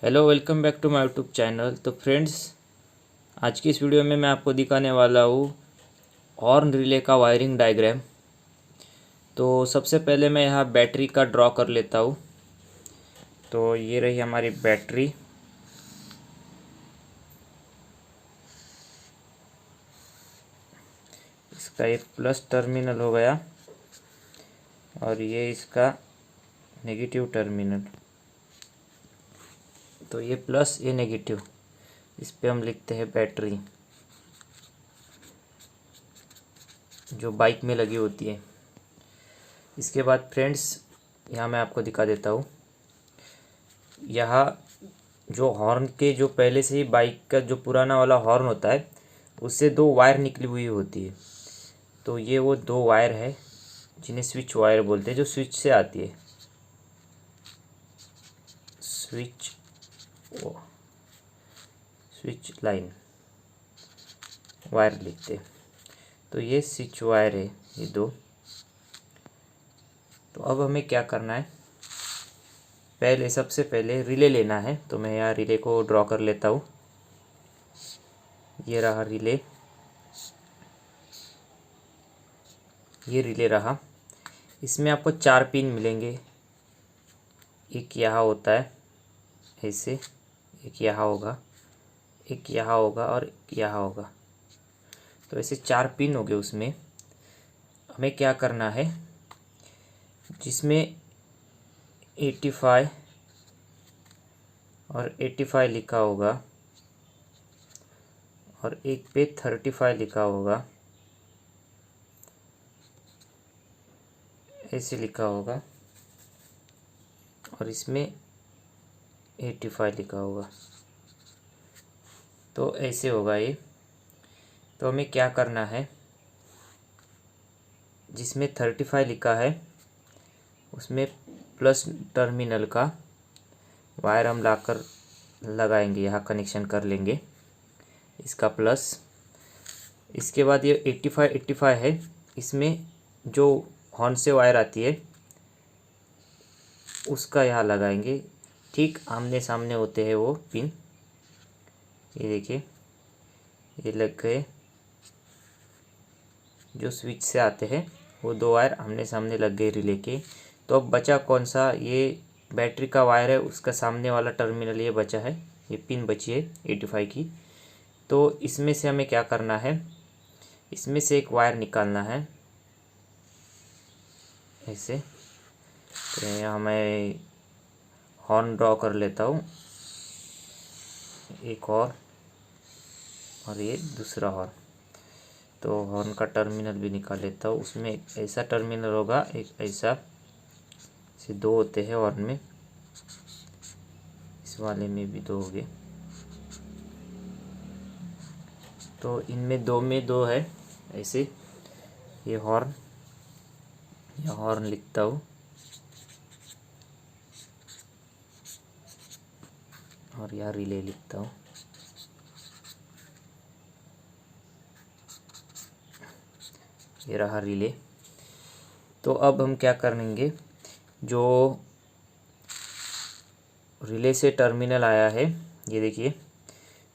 Hello, welcome back to my YouTube channel. तो friends, आज की इस वीडियो में मैं आपको दिखाने वाला हूँ हॉर्न रिले का वायरिंग डायग्राम। तो सबसे पहले मैं यहाँ बैटरी का ड्रॉ कर लेता हूँ। तो ये रही हमारी बैटरी। इसका एक प्लस टर्मिनल हो गया और ये इसका नेगेटिव टर्मिनल। तो ये प्लस, ये नेगेटिव, इस पे हम लिखते हैं बैटरी, जो बाइक में लगी होती है। इसके बाद फ्रेंड्स, यहाँ मैं आपको दिखा देता हूँ। यहाँ जो हॉर्न के, जो पहले से ही बाइक का जो पुराना वाला हॉर्न होता है, उससे दो वायर निकली हुई होती है। तो ये वो दो वायर है जिन्हें स्विच वायर बोलते हैं, जो स्विच से आती है। स्विच लाइन वायर लिखते हैं। तो ये स्विच वायर है, ये दो। तो अब हमें क्या करना है, सबसे पहले रिले लेना है। तो मैं यहाँ रिले को ड्रॉ कर लेता हूँ। ये रहा रिले, ये रिले रहा। इसमें आपको 4 पिन मिलेंगे। एक यहाँ होता है ऐसे, एक यहाँ होगा, एक यहाँ होगा और एक यहाँ होगा। तो ऐसे 4 पिन हो गए। उसमें हमें क्या करना है, जिसमें 85 और 85 लिखा होगा और एक पे 35 लिखा होगा, ऐसे लिखा होगा, और इसमें 85 लिखा होगा। तो ऐसे होगा ये। तो हमें क्या करना है, जिसमें 35 लिखा है उसमें प्लस टर्मिनल का वायर हम लाकर लगाएंगे, यहाँ कनेक्शन कर लेंगे इसका प्लस। इसके बाद ये 85 है, इसमें जो हॉर्न से वायर आती है उसका यहाँ लगाएंगे। ठीक आमने सामने होते हैं वो पिन। ये देखिए, ये लग गए। जो स्विच से आते हैं वो दो वायर आमने सामने लग गए रिले के। तो अब बचा कौन सा, ये बैटरी का वायर है, उसका सामने वाला टर्मिनल ये बचा है, ये पिन बची है 85 की। तो इसमें से हमें क्या करना है, इसमें से एक वायर निकालना है ऐसे। तो यहाँ मैं हॉर्न ड्रॉ कर लेता हूँ, एक और ये दूसरा हॉर्न। तो हॉर्न का टर्मिनल भी निकाल लेता हूँ। उसमें एक ऐसा टर्मिनल होगा, एक ऐसा, से दो होते हैं हॉर्न में। इस वाले में भी दो हो गए। तो इनमें दो में दो है ऐसे। ये हॉर्न, यह हॉर्न लिखता हूँ और यहाँ रिले लिखता हूँ। ये रहा रिले। तो अब हम क्या करेंगे, जो रिले से टर्मिनल आया है, ये देखिए,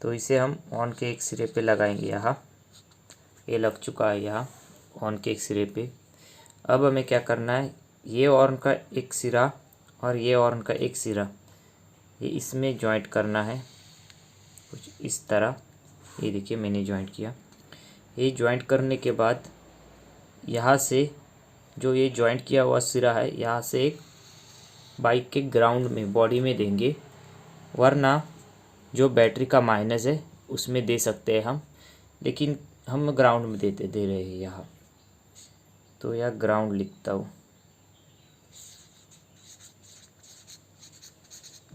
तो इसे हम ऑन के एक सिरे पे लगाएंगे। यहाँ ये लग चुका है, यहाँ ऑन के एक सिरे पे। अब हमें क्या करना है, ये ऑन का एक सिरा और ये ऑन का एक सिरा, ये इसमें जॉइंट करना है कुछ इस तरह। ये देखिए, मैंने जॉइंट किया। ये जॉइंट करने के बाद यहाँ से जो ये जॉइंट किया हुआ सिरा है, यहाँ से एक बाइक के ग्राउंड में, बॉडी में देंगे। वरना जो बैटरी का माइनस है उसमें दे सकते हैं हम, लेकिन हम ग्राउंड में दे रहे हैं यहाँ। तो यह ग्राउंड लिखता हूँ,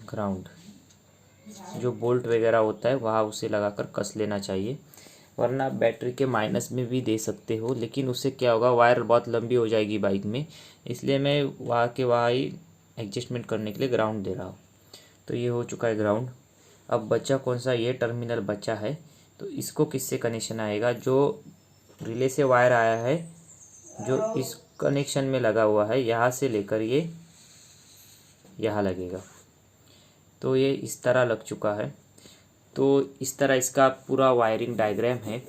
ग्राउंड। जो बोल्ट वगैरह होता है वहाँ उसे लगाकर कस लेना चाहिए। वरना बैटरी के माइनस में भी दे सकते हो, लेकिन उससे क्या होगा, वायर बहुत लंबी हो जाएगी बाइक में। इसलिए मैं वहाँ के वहाँ ही एडजस्टमेंट करने के लिए ग्राउंड दे रहा हूँ। तो ये हो चुका है ग्राउंड। अब बचा कौन सा, ये टर्मिनल बचा है। तो इसको किससे कनेक्शन आएगा, जो रिले से वायर आया है, जो इस कनेक्शन में लगा हुआ है, यहाँ से लेकर ये यहाँ लगेगा। तो ये इस तरह लग चुका है। तो इस तरह इसका पूरा वायरिंग डायग्राम है।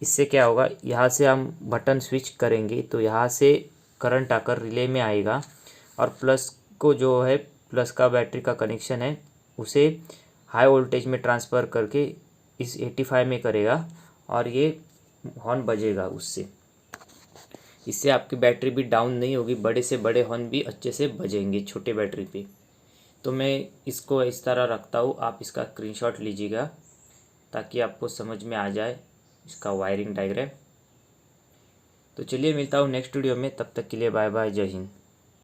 इससे क्या होगा, यहाँ से हम बटन स्विच करेंगे तो यहाँ से करंट आकर रिले में आएगा और प्लस को जो है प्लस का बैटरी का कनेक्शन है उसे हाई वोल्टेज में ट्रांसफ़र करके इस 85 में करेगा और ये हॉर्न बजेगा उससे। इससे आपकी बैटरी भी डाउन नहीं होगी, बड़े से बड़े हॉर्न भी अच्छे से बजेंगे छोटे बैटरी पे। तो मैं इसको इस तरह रखता हूँ, आप इसका स्क्रीनशॉट लीजिएगा ताकि आपको समझ में आ जाए इसका वायरिंग डायग्राम। तो चलिए मिलता हूँ नेक्स्ट वीडियो में, तब तक के लिए बाय बाय, जय हिंद।